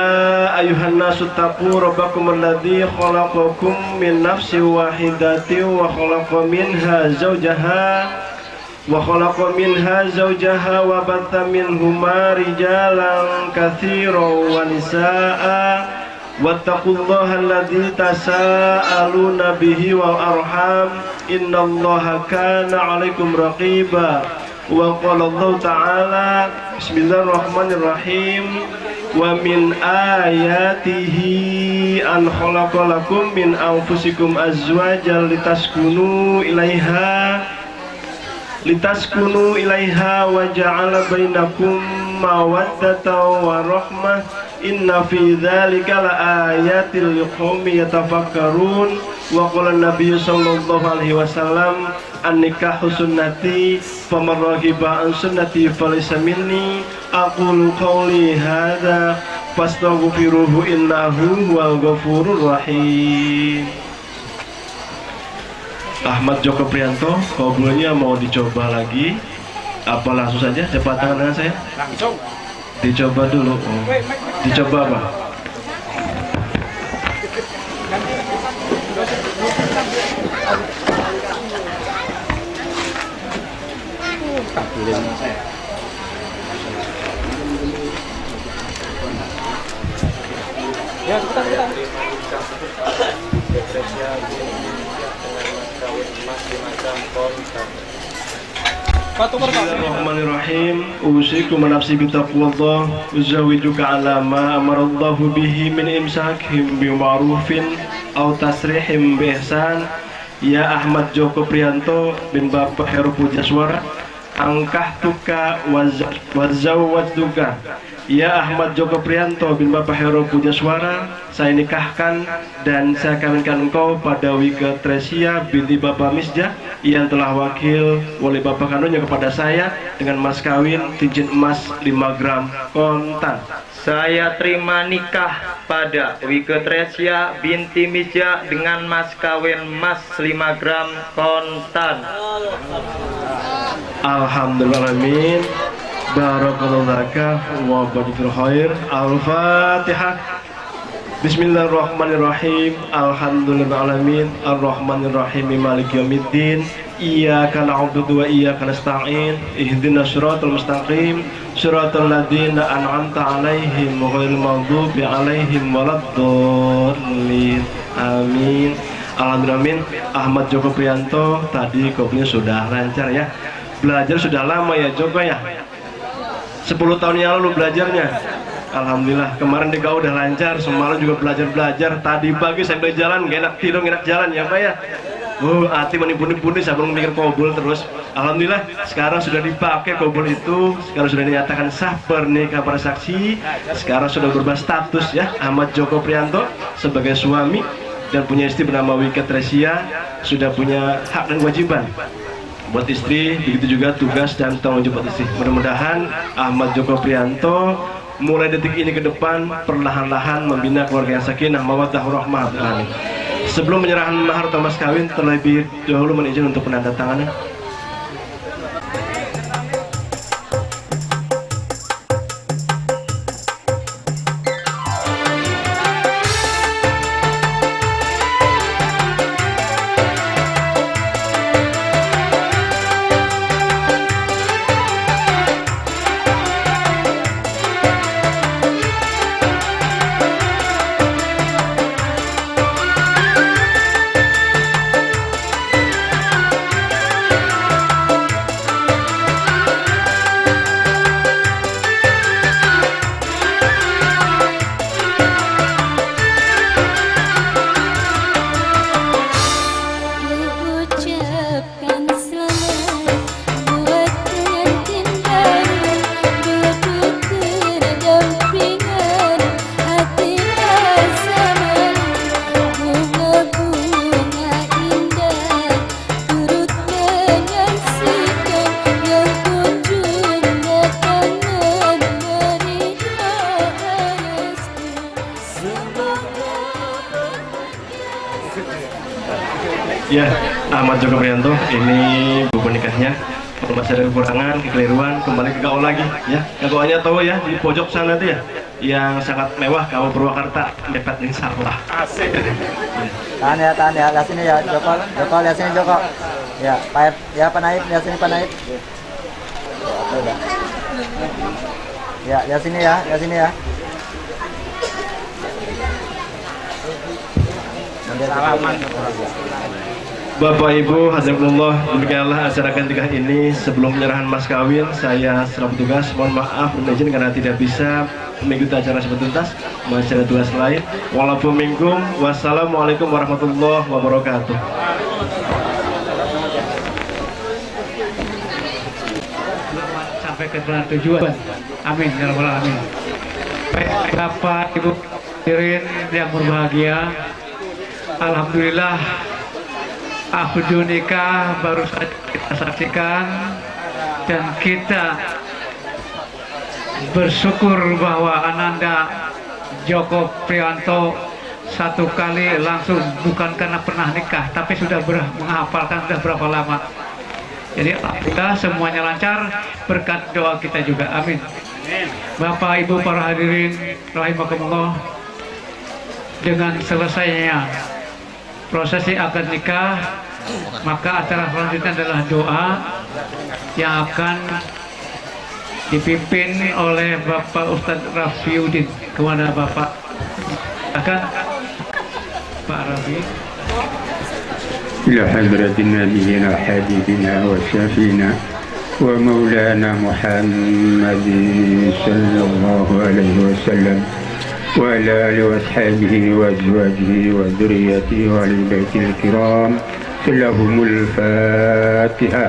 ayuhan nasu taqu rabbakum alladzi khalaqakum min nafsin wahidatin wa khalaqa minha zawjaha wa batha minhuma rijalan katsiran wa nisaa'a wattaqullaha alladzi tasaaluna bihi wal arham innallaha kana 'alaikum raqiba. Wa qala Allah ta'ala bismillahirrahmanirrahim wa min ayatihi an khalaqalakum min anfusikum azwajan litaskunu ilaiha wa ja'ala bainakum mawaddatan wa rahmah inna fi dzalika laayatil liqaumin yatafakkarun. Wa qala an-nabiy sallallahu alaihi wasallam an-nikahu sunnati faman raghiba an sunnati falaysa minni. Aqulu qawli hadza fastaghfiruhu innahu huwal ghafurur rahim. Ahmad Joko Prianto, kabulnya mau dicoba lagi apa langsung saja cepat tangan dengan saya? Langsung. Dicoba dulu. Dicoba apa? Ya, cepetan. Bismillahirrahmanirrahim. Usikum nafsi bitaqwallah uzawijuka ala ma amarallahu bihi min imsakhim bi ma'rufin aw tasrihim bi ihsan. Ya Ahmad Joko Prianto bin Bapak Heru Pujaswara, angkahtuka wazawwajtuka. Ya Ahmad Joko Prianto bin Bapak Heru Pujaswara, saya nikahkan dan saya kawinkan engkau pada Wike Tresia binti Bapak Misjah yang telah wakil oleh Bapak kandungnya kepada saya dengan mas kawin cincin emas 5 gram kontan. Saya terima nikah pada Wike Tresia binti Misjah dengan mas kawin emas 5 gram kontan. Alhamdulillah, amin. Barakallahu laka wa barakatuh khair. Al-Fatihah. Bismillahirrahmanirrahim. Alhamdulillahirrahmanirrahim. Ar-Rahmanirrahim. Maliki yaumiddin. Iyyaka na'budu wa iyyaka nasta'in. Ihdinas siratal mustaqim. Siratal ladzina an'amta 'alaihim ghairil maghdubi 'alaihim waladdallin. Amin. Alhamdulillah. Ahmad Joko Prianto tadi kopinya sudah lancar ya. Belajar sudah lama ya Joko ya. 10 tahun yang lalu belajarnya. Alhamdulillah, kemarin di kau udah lancar, semalam juga belajar. Tadi pagi saya jalan, gak enak tidur, gak enak jalan ya Pak ya. Hati menipu-nipu nih, saya belum mikir kobul terus. Alhamdulillah, sekarang sudah dipakai kobul itu. Sekarang sudah dinyatakan sah pernikahan para saksi. Sekarang sudah berubah status ya, Ahmad Joko Prianto sebagai suami dan punya istri bernama Wike Tresia. Sudah punya hak dan kewajiban. buat istri, begitu juga tugas dan tanggung jawab istri. Mudah-mudahan Ahmad Joko Priyanto mulai detik ini ke depan perlahan-lahan membina keluarga yang sakinah mawaddah warahmah. Amin. Sebelum menyerahkan mahar atau mas kawin, terlebih dahulu mohon izin untuk penandatanganan. Ya, Ahmad Joko Priyanto, ini buku nikahnya. Kalau masih ada kekurangan, kekeliruan, kembali ke gaul lagi ya. Gaulnya tahu ya, di pojok sana tuh ya, yang sangat mewah Gaul Purwakarta, mepet insya Allah. Asik. Tahan ya, lihat sini ya, Joko, lihat sini Joko. Ya, Pak, ya Panaib, lihat sini Panaib. Ya, lihat sini ya, Salaman. Bapak Ibu, hadirullah, demikianlah acara akad nikah ini. Sebelum penyerahan mas kawin, saya selaku petugas mohon maaf dan izin karena tidak bisa mengikuti acara sebentar. Masih ada tugas lain. Walaupun wassalamualaikum warahmatullahi wabarakatuh. Sampai ke tujuan. Amin ya rabbal alamin. Baik, Bapak Ibu hadirin yang berbahagia, alhamdulillah akdu nikah baru saja kita saksikan dan kita bersyukur bahwa Ananda Joko Priyanto satu kali langsung, bukan karena pernah nikah tapi sudah menghafalkan sudah berapa lama. Jadi alhamdulillah semuanya lancar berkat doa kita juga. Amin. Bapak Ibu para hadirin rahimakumullah, dengan selesainya prosesi akad nikah, maka acara selanjutnya adalah doa yang akan dipimpin oleh Bapak Ustadz Rafiuddin. Kepada Bapak akan Pak Rafi. إلى حضرة نبينا حبيبنا وشافينا ومولانا محمد صلى الله عليه وسلم وعلى آله وأصحابه وأزواجه وذريته وآل البيت الكرام لهم الفاتحة.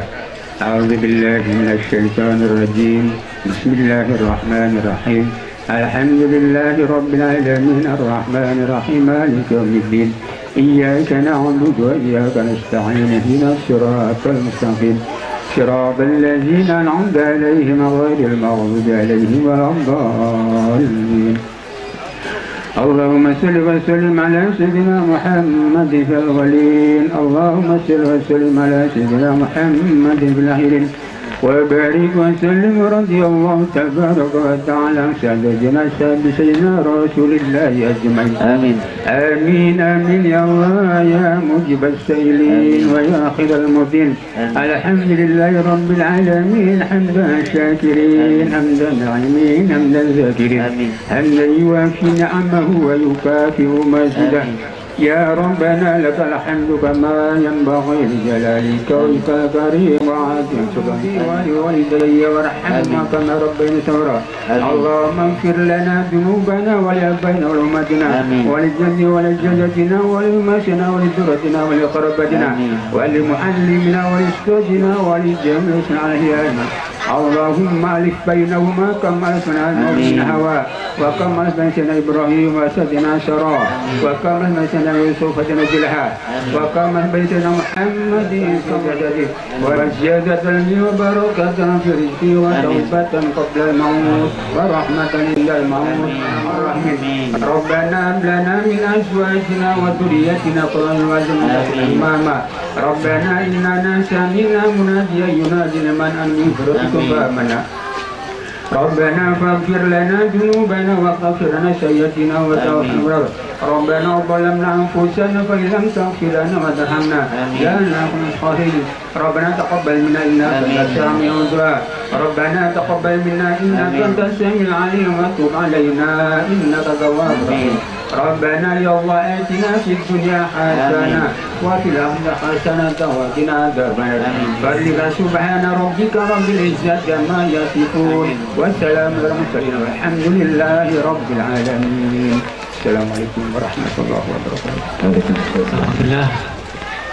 أعوذ بالله من الشيطان الرجيم. بسم الله الرحمن الرحيم. الحمد لله رب العالمين الرحمن الرحيم مالك يوم الدين. إياك نعبد وإياك نستعين اهدنا الصراط المستقيم صراط الذين أنعمت عليهم غير المغضوب عليهم ولا الضالين. اللهم صل وسلم على سيدنا محمد في الأولين. اللهم صل وسلم على سيدنا محمد في الآخرين. وبارك وسلم رضي الله تبارك وتعالى عن سيدنا سيدنا رسول الله أجمعين. آمين آمين آمين يا الله يا مجيب السائلين ويا آخر المذين. الحمد لله رب العالمين حمدا الشاكرين حمدا الناعمين حمدا الذاكرين حمدا يوافي نعمه ويكافئ مزيدا. يا ربنا لك الحمد كما ينبغي لجلالك وجهك الكريم وعظيم سلطانك ولوالدي وارحمهما كما ربينا صغيرا. اللهم اغفر لنا ذنوبنا ولأبائنا ولأمهاتنا وللجد ولجدتنا ولأمتنا ولذرتنا ولقرابتنا ولمعلمنا ولأستاذنا ولجميع الأحياء اللهم ألف بينهما كما ألفنا بين هوى وكما ألف بين سيدنا إبراهيم وسيدنا سراء وكما ألف بين سيدنا يوسف وسيدنا زلحة وكما ألف بين سيدنا محمد سجده وزيادة علمي وبركة في رزقي وتوبة قبل الموت ورحمة عند الموت الرحيم ربنا هب لنا من أزواجنا وذريتنا قرة أعين إماما ربنا إننا سمعنا مناديا ينادي لمن آمن بربكم فآمنا ربنا فاغفر لنا ذنوبنا واغفر لنا سيئاتنا وتوفنا ربنا ظلمنا أنفسنا فإن لم تغفر لنا وترحمنا لنكن من الخاسرين ربنا تقبل منا إنك أنت السميع الدعاء ربنا تقبل منا إنك أنت السميع العليم وتب علينا إنك تواب رحيم ربنا يا الله آتنا في الدنيا حسنة وفي الآخرة حسنة وقنا عذاب النار سبحان ربك رب العزة عما يصفون والسلام على المرسلين والحمد لله رب العالمين. Assalamualaikum warahmatullahi wabarakatuh. Alhamdulillah.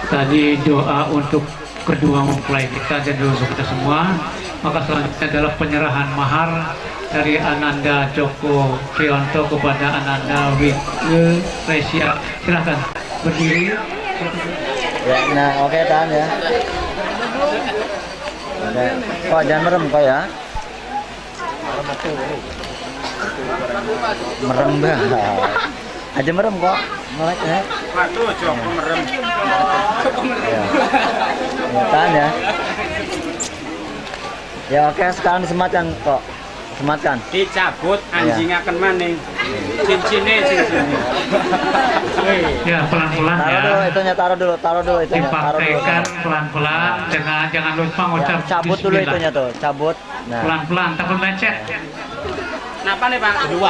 Tadi doa untuk kedua mempelai kita dan doa untuk kita semua. Maka selanjutnya adalah penyerahan mahar dari Ananda Joko Priyanto kepada Ananda Wike Resia. Silakan berdiri. Ya, nah oke tahan ya. Kok jangan merem kok ya. Merem banget. Aja merem kok. Melek ya. Waduh, Joko merem. Ya. Ya, tahan ya. Ya oke, sekarang disematkan kok. Sematkan. Dicabut anjing akan maning. Cincine. Ya pelan-pelan ya. Taruh dulu itunya. Dipraktekkan pelan-pelan, jangan lupa ngucap cabut dulu itunya tuh, cabut. Nah. Pelan-pelan, takut lecet. Kenapa nih Bang? Kedua.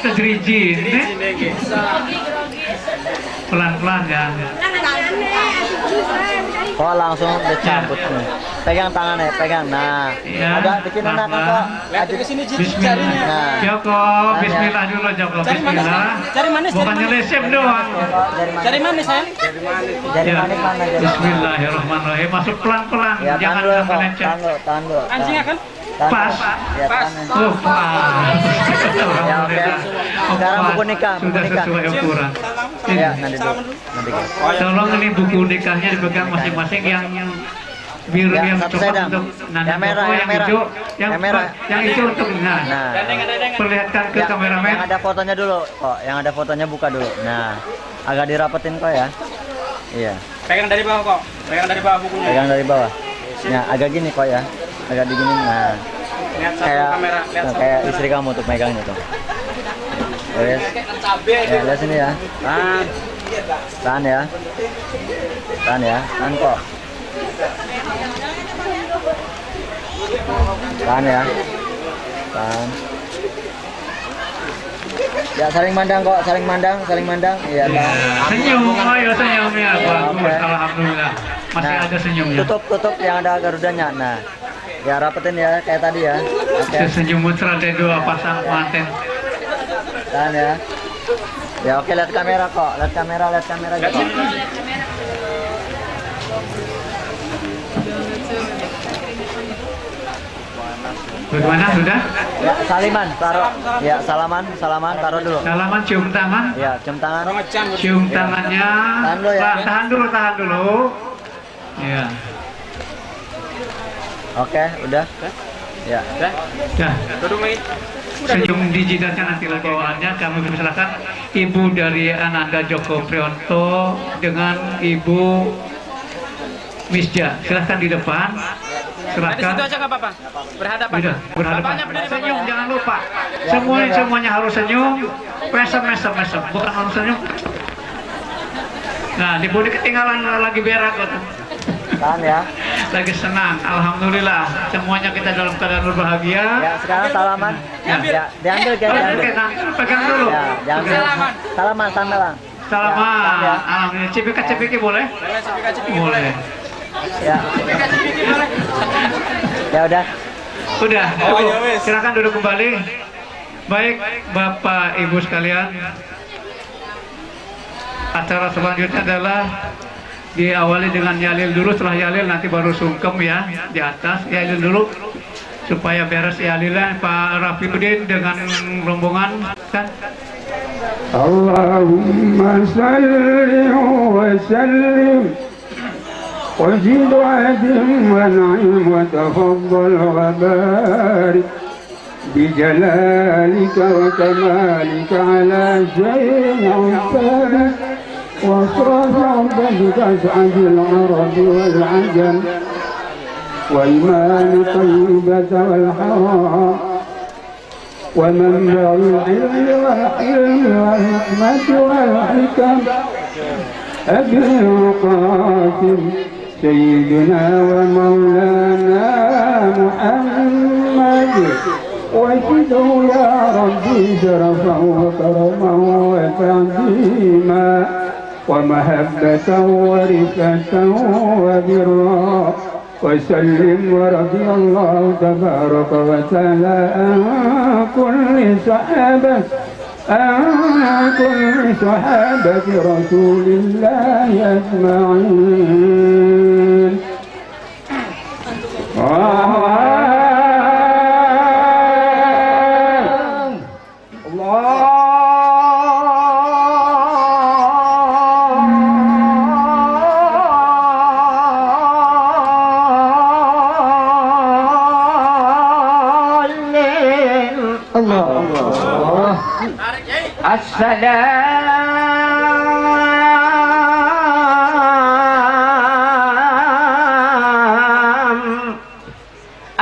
Tergeriji. Pelan-pelan ya. Kok langsung dicabut nih. Pegang tangannya, pegang. Nah, ya, ada bikin anak kok. Lihat ke sini Bismillah. Nah. Joko, bismillah dulu Joko. Bismillah. Cari manis. Bukan nyelesem doang. Cari manis sayang. Jari manis mana? Bismillahirrahmanirrahim. Masuk pelan-pelan. Ya, Jangan sampai lecet. Tahan dulu. Anjing akan Pas. Ya, pas. Oh, pas. Ya, oke. Sekarang buku nikah, Sudah sesuai ukuran. Ya, nanti dulu. Tolong ini buku nikahnya dipegang masing-masing yang biru Ya, yang satu coklat sedang. untuk Nanda Yang merah, Joko, yang yang merah. hijau, Yang merah. yang hijau untuk Nah. perlihatkan ke Ya, kameramen. yang ada fotonya dulu kok, yang ada fotonya buka dulu. Nah, agak dirapetin kok ya. Iya. Pegang dari bawah kok. Pegang dari bawah bukunya. Pegang dari bawah. Nah, agak gini kok ya. Agak digini. Nah, Lihat satu kayak kamera, lihat satu. kayak istri kamu tuh megangnya tuh. Yes. Ya, lihat sini ya. Tahan ya. Tahan kok. Tahan ya. Tahan. Ya, saling mandang kok, saling mandang. Iya, tahan. Senyum, ayo senyum ya. Bagus, oke. alhamdulillah. Masih Nah, ada senyumnya. Tutup yang ada garudanya. Nah, ya rapetin ya kayak tadi ya. Oke. Senyum mesra dari dua pasang pengantin. Tahan ya. Ya oke, lihat kamera kok. Lihat kamera gitu. Bagaimana sudah? Ya, saliman, taruh. Ya, salaman, taruh dulu. Salaman cium tangan. Ya, cium tangan. Cium tangannya. Tahan dulu ya. Tahan dulu. Ya. Oke, udah. Ya. Dah. Duduk lagi. Senyum digitalnya nanti bawaannya kami persilakan Ibu dari Ananda Joko Priyanto dengan Ibu Misja. Silahkan di depan. Di situ Silahkan. aja nggak apa-apa. Berhadapan. Udah, berhadapan. Bapaknya berdiri, Senyum, bapaknya. jangan lupa. Ya, Semuanya harus senyum. Mesem. Bukan harus senyum. Nah, di bodi ketinggalan lagi berak tuh. Tahan ya. Lagi senang, alhamdulillah. Semuanya kita dalam keadaan berbahagia. Ya, sekarang salaman. Ya. Ya, diambil guys, diambil. Pegang dulu. Ya, diambil. Salaman. Salaman. Ya. Alhamdulillah. Cipika-cipiki boleh? Boleh. Ya. Ya udah. Udah, cukup. Silakan duduk kembali. Baik, Bapak Ibu sekalian. Acara selanjutnya adalah diawali dengan yalil dulu, setelah yalil nanti baru sungkem ya di atas. Yalil dulu supaya beres yalilnya. Pak Rafiuddin dengan rombongan kan. Allahumma salli wa sallim وزد وأدم وانعم وتفضل وبارك بجلالك وكمالك على سيدنا محمد وأسرار عبدك أسعد العرب والعجم وإمام طيبة والحرام ومنبع العلم والحلم والحكمة والحكم أبي القاسم سيدنا ومولانا محمد وزده يا ربي شرفا وكرما وتعظيما ومهبة ورفة وبرا وسلم ورضي الله تبارك وتعالى عن كل صحابة رسول الله أجمعين.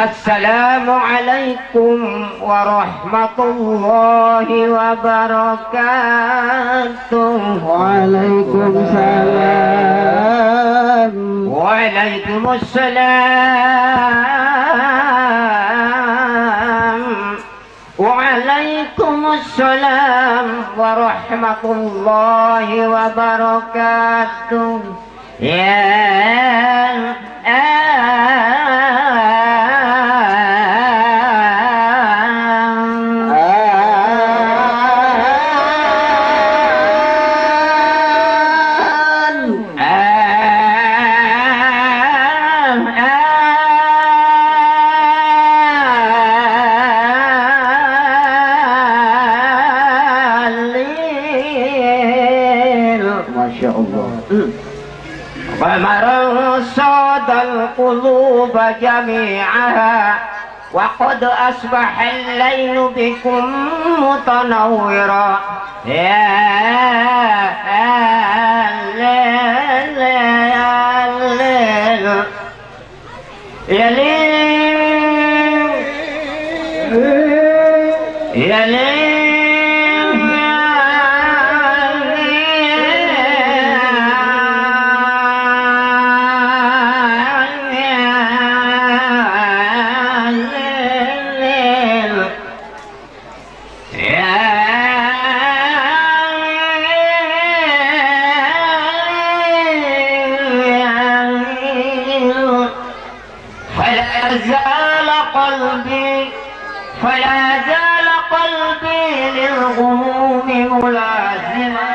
السلام عليكم ورحمة الله وبركاته. وعليكم السلام. وعليكم السلام. وعليكم السلام ورحمة الله وبركاته. ومرصاد القلوب جميعها وقد أصبح الليل بكم متنورا يا الليل يا ليل يا ليل فلا زال قلبي للغموم ملازما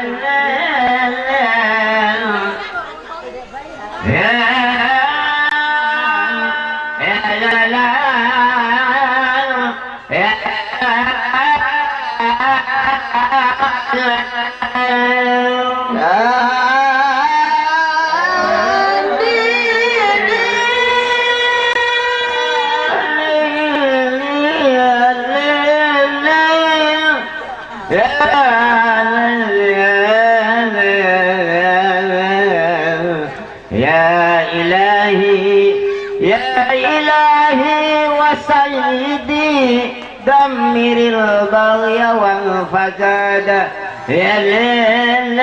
دمر البغي والفساد يا ليل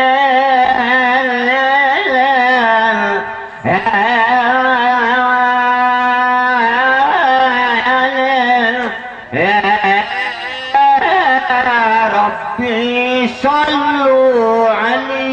يا ربي صلوا عليه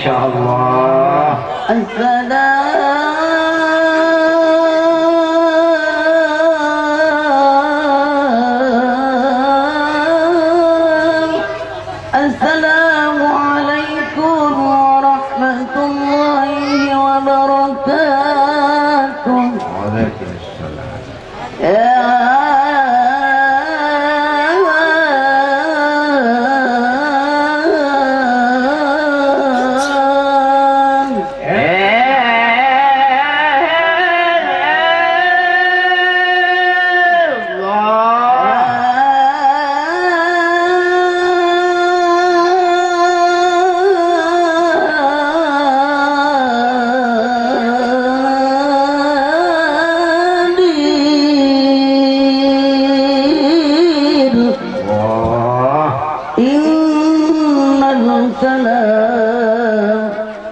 Masya Allah. Assalamualaikum warahmatullahi wabarakatuh.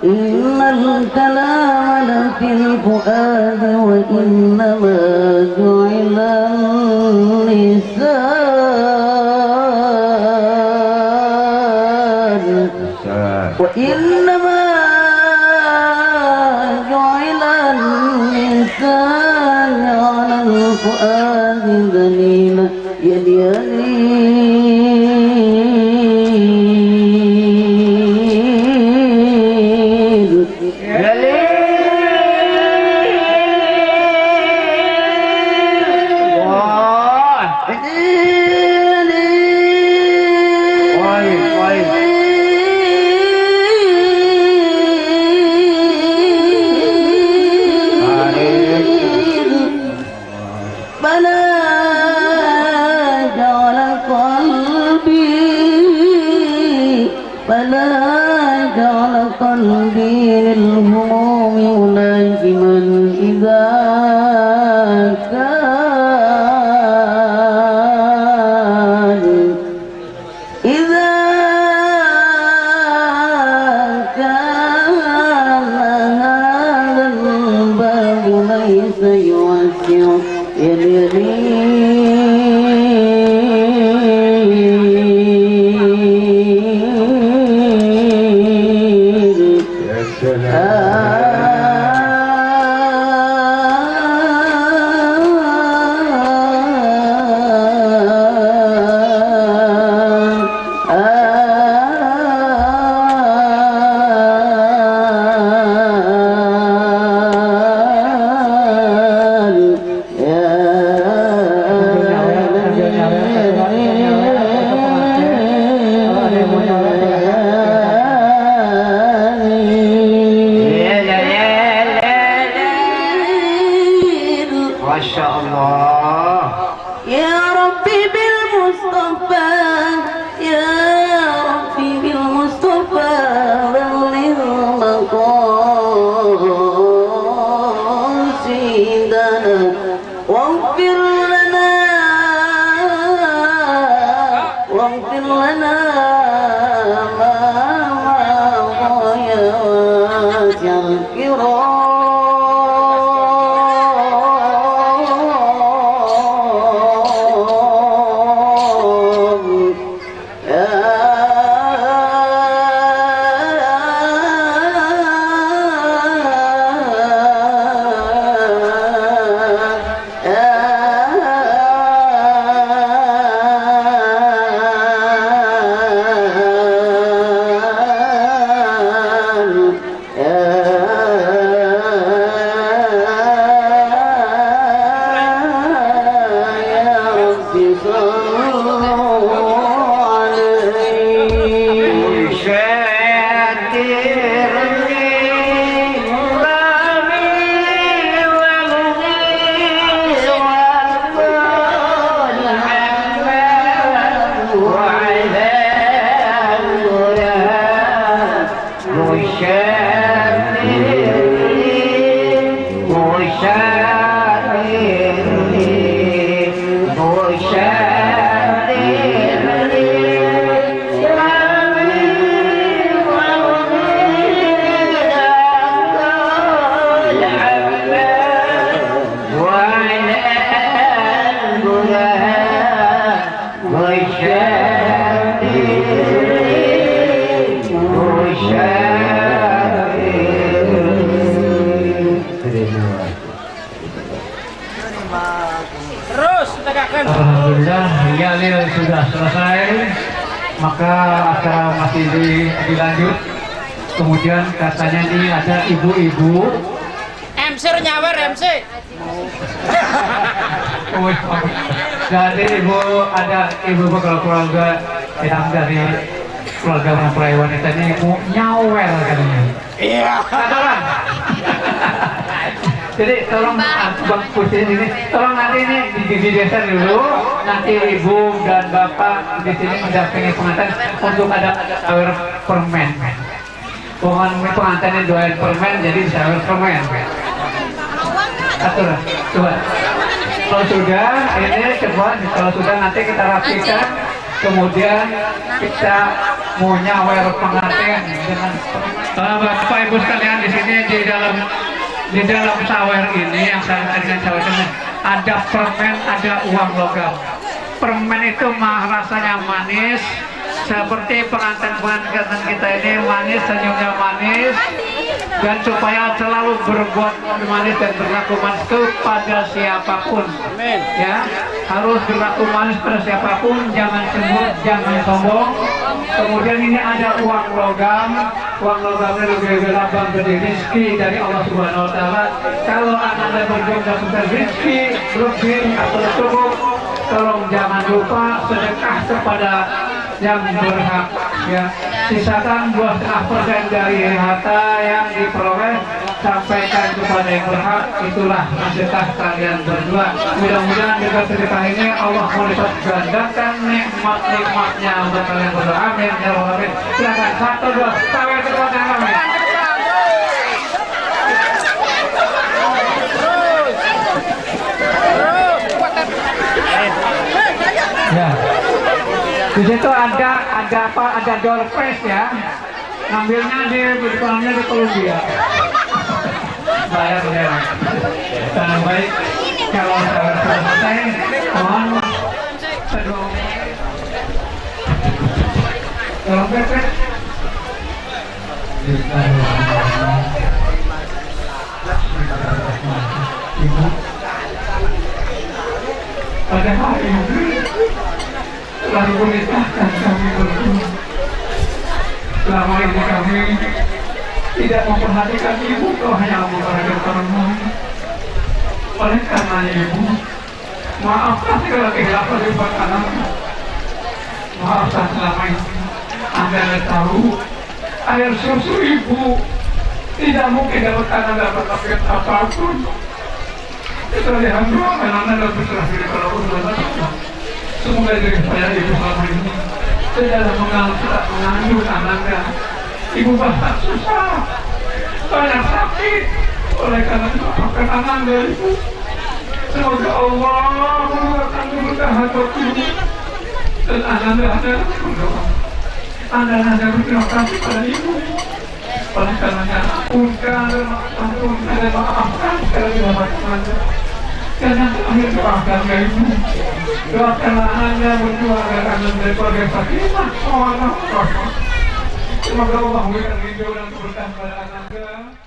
Innal kalam fil fuad wa innama ju'ila lisan wa innama ju'ila lisan 'ala al-fuad dalila Masya Allah. Ya Rabbi bil Mustafa, Ya Rabbi bil Mustafa, balligh maqasidana waghfir lana ma ghayat al-kiram. Share. Alhamdulillah, ya sudah selesai. Maka acara masih dilanjut. Kemudian katanya ini ada ibu-ibu. MC nyawer MC. Jadi ada ibu kalau keluarga yang dari keluarga mempelai wanita ini mau nyawer katanya. Iya. Jadi tolong Bang Pusin ini, tolong nanti ini digeser dulu, nanti ibu dan bapak di sini mendampingi pengantin untuk ada sawer permen. Bukan pengantinnya doain permen, jadi sawer permen. Atur, coba. Kalau sudah, ini coba. Kalau sudah nanti kita rapikan, kemudian kita mau nyawer pengantin dengan bapak ibu sekalian di sini di dalam sawer ini yang saya dengan sawer ini ada permen, ada uang logam. Permen itu rasanya manis, seperti pengantin-pengantin kita ini manis, senyumnya manis, dan supaya selalu berbuat manis dan berlaku manis kepada siapapun. Ya, harus berlaku manis pada siapapun, jangan cemburu, jangan sombong. Kemudian ini ada uang logam. Uang logamnya lebih lambang gede rezeki dari Allah Subhanahu Wa Taala. Kalau anda berjuang dapat rezeki lebih atau cukup, tolong jangan lupa sedekah kepada yang berhak. Ya, sisakan 2,5% dari harta yang diperoleh, sampaikan kepada yang berhak. Itulah sedekah kalian berdua. Mudah-mudahan dengan sedekah ini Allah melipat gandakan nikmat-nikmatnya untuk kalian berdua. Amin ya rabbal alamin. Silakan 1, 2, sawer kedua dan kami. Ya. Di situ ada apa? Ada door prize ya. Ngambilnya di Columbia. Bayar ya. Dan baik kalau sudah selesai, mohon sedang. Tolong pepet. Pada hari ini lalu menikahkan kami berdua. Selama ini kami tidak memperhatikan ibu, kau hanya memperhatikan orang lain. Oleh karena ibu, maafkan segala kehilapan di depan anakku. Maafkan selama ini Anda tahu air susu ibu tidak mungkin dapat Anda dapatkan apapun. Kecuali hamba Anda dapat berserah diri pada Allah. Semoga dari saya ibu selama ini tidak mengandung anaknya. Ibu bahkan susah, banyak sakit. Oleh karena itu maafkan anaknya ibu. Semoga Allah membuatkan keberkahan buat ibu. Dan anaknya berdoa. Anda berterima kasih pada ibu. Oleh karenanya ampunkan dan maafkan sekali Anda. Karena akhir doakan ibu. Doakanlah Anda berdua agar Anda menjadi keluarga Fatimah. Semoga Allah memberikan hidupkan dan keberkahan pada Anda.